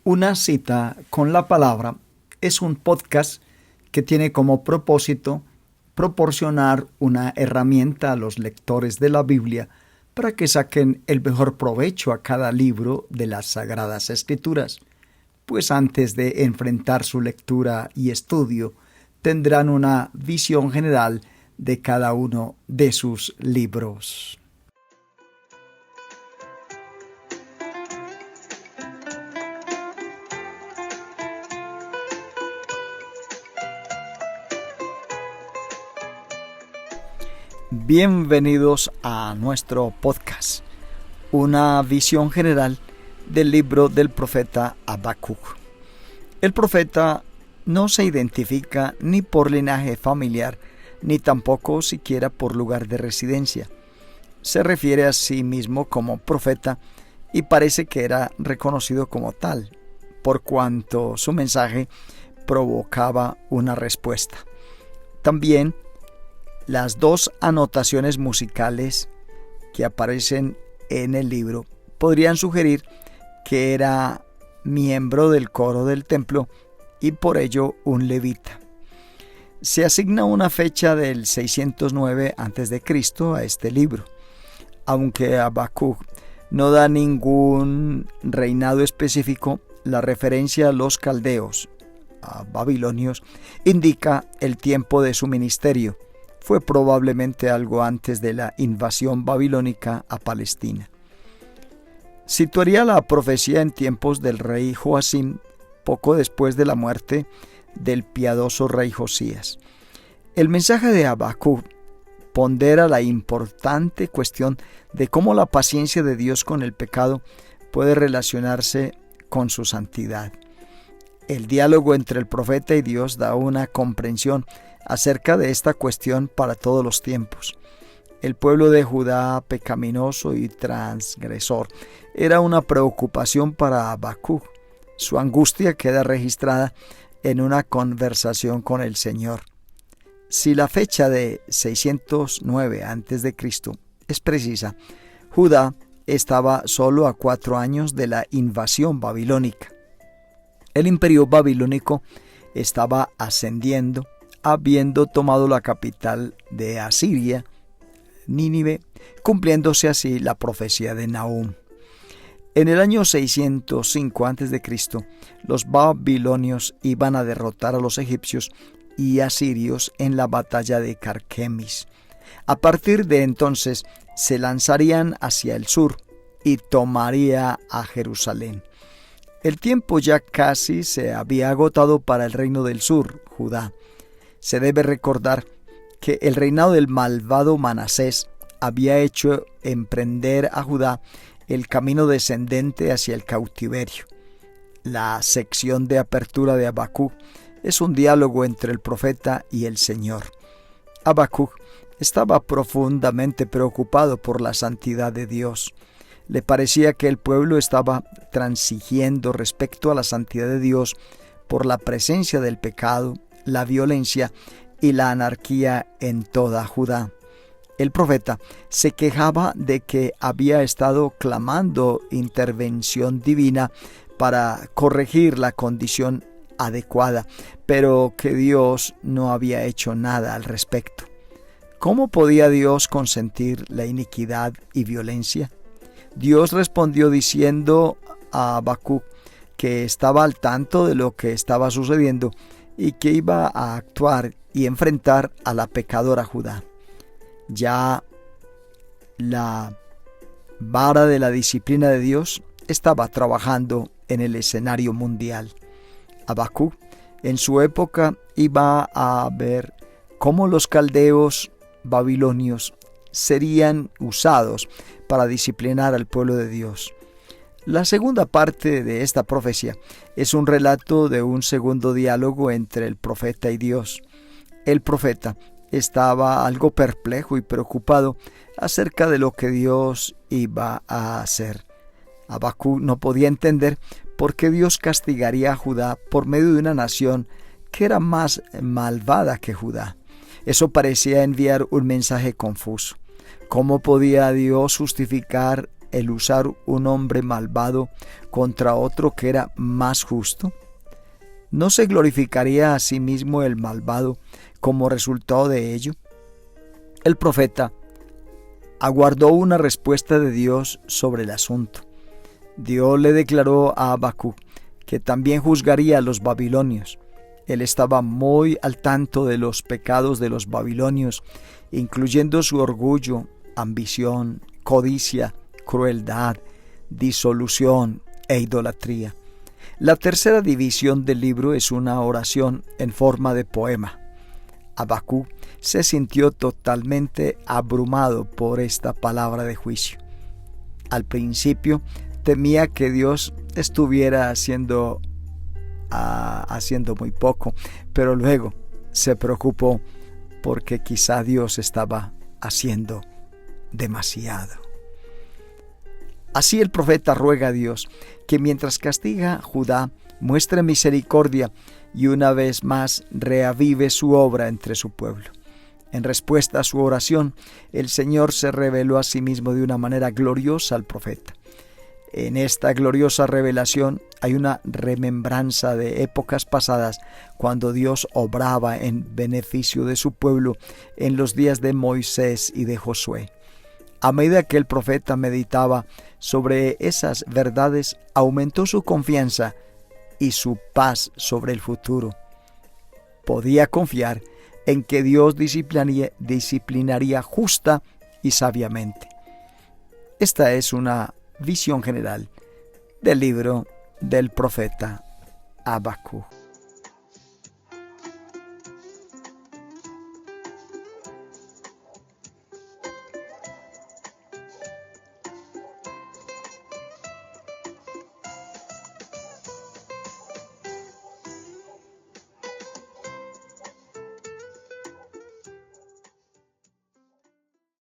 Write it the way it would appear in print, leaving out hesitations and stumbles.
Una cita con la palabra es un podcast que tiene como propósito proporcionar una herramienta a los lectores de la Biblia para que saquen el mejor provecho a cada libro de las Sagradas Escrituras, pues antes de enfrentar su lectura y estudio, tendrán una visión general de cada uno de sus libros. Bienvenidos a nuestro podcast, una visión general del libro del profeta Habacuc. El profeta no se identifica ni por linaje familiar, ni tampoco siquiera por lugar de residencia. Se refiere a sí mismo como profeta y parece que era reconocido como tal, por cuanto su mensaje provocaba una respuesta. También las dos anotaciones musicales que aparecen en el libro podrían sugerir que era miembro del coro del templo y por ello un levita. Se asigna una fecha del 609 a.C. a este libro, aunque Habacuc no da ningún reinado específico. La referencia a los caldeos, a babilonios, indica el tiempo de su ministerio. Fue probablemente algo antes de la invasión babilónica a Palestina. Situaría la profecía en tiempos del rey Joacim, poco después de la muerte del piadoso rey Josías. El mensaje de Habacuc pondera la importante cuestión de cómo la paciencia de Dios con el pecado puede relacionarse con su santidad. El diálogo entre el profeta y Dios da una comprensión acerca de esta cuestión para todos los tiempos. El pueblo de Judá, pecaminoso y transgresor, era una preocupación para Habacuc. Su angustia queda registrada en una conversación con el Señor. Si la fecha de 609 a.C. es precisa, Judá estaba solo a 4 años de la invasión babilónica. El imperio babilónico estaba ascendiendo, habiendo tomado la capital de Asiria, Nínive, cumpliéndose así la profecía de Nahum. En el año 605 a.C., los babilonios iban a derrotar a los egipcios y asirios en la batalla de Carquemis. A partir de entonces se lanzarían hacia el sur y tomaría a Jerusalén. El tiempo ya casi se había agotado para el reino del sur, Judá. Se debe recordar que el reinado del malvado Manasés había hecho emprender a Judá el camino descendente hacia el cautiverio. La sección de apertura de Habacuc es un diálogo entre el profeta y el Señor. Habacuc estaba profundamente preocupado por la santidad de Dios. Le parecía que el pueblo estaba transigiendo respecto a la santidad de Dios por la presencia del pecado, la violencia y la anarquía en toda Judá. El profeta se quejaba de que había estado clamando intervención divina para corregir la condición adecuada, pero que Dios no había hecho nada al respecto. ¿Cómo podía Dios consentir la iniquidad y violencia? Dios respondió diciendo a Habacuc que estaba al tanto de lo que estaba sucediendo y que iba a actuar y enfrentar a la pecadora Judá. Ya la vara de la disciplina de Dios estaba trabajando en el escenario mundial. Habacuc en su época iba a ver cómo los caldeos babilonios serían usados para disciplinar al pueblo de Dios. La segunda parte de esta profecía es un relato de un segundo diálogo entre el profeta y Dios. El profeta estaba algo perplejo y preocupado acerca de lo que Dios iba a hacer. Habacuc no podía entender por qué Dios castigaría a Judá por medio de una nación que era más malvada que Judá. Eso parecía enviar un mensaje confuso. ¿Cómo podía Dios justificar el usar un hombre malvado contra otro que era más justo? ¿No se glorificaría a sí mismo el malvado como resultado de ello? El profeta aguardó una respuesta de Dios sobre el asunto. Dios le declaró a Habacuc que también juzgaría a los babilonios. Él estaba muy al tanto de los pecados de los babilonios, incluyendo su orgullo, ambición, codicia, crueldad, disolución e idolatría. La tercera división del libro es una oración en forma de poema. Habacuc se sintió totalmente abrumado por esta palabra de juicio. Al principio temía que Dios estuviera haciendo muy poco, pero luego se preocupó porque quizá Dios estaba haciendo demasiado. Así el profeta ruega a Dios que mientras castiga a Judá, muestre misericordia y una vez más reavive su obra entre su pueblo. En respuesta a su oración, el Señor se reveló a sí mismo de una manera gloriosa al profeta. En esta gloriosa revelación hay una remembranza de épocas pasadas cuando Dios obraba en beneficio de su pueblo en los días de Moisés y de Josué. A medida que el profeta meditaba sobre esas verdades, aumentó su confianza y su paz sobre el futuro. Podía confiar en que Dios disciplinaría justa y sabiamente. Esta es una visión general del libro del profeta Habacuc.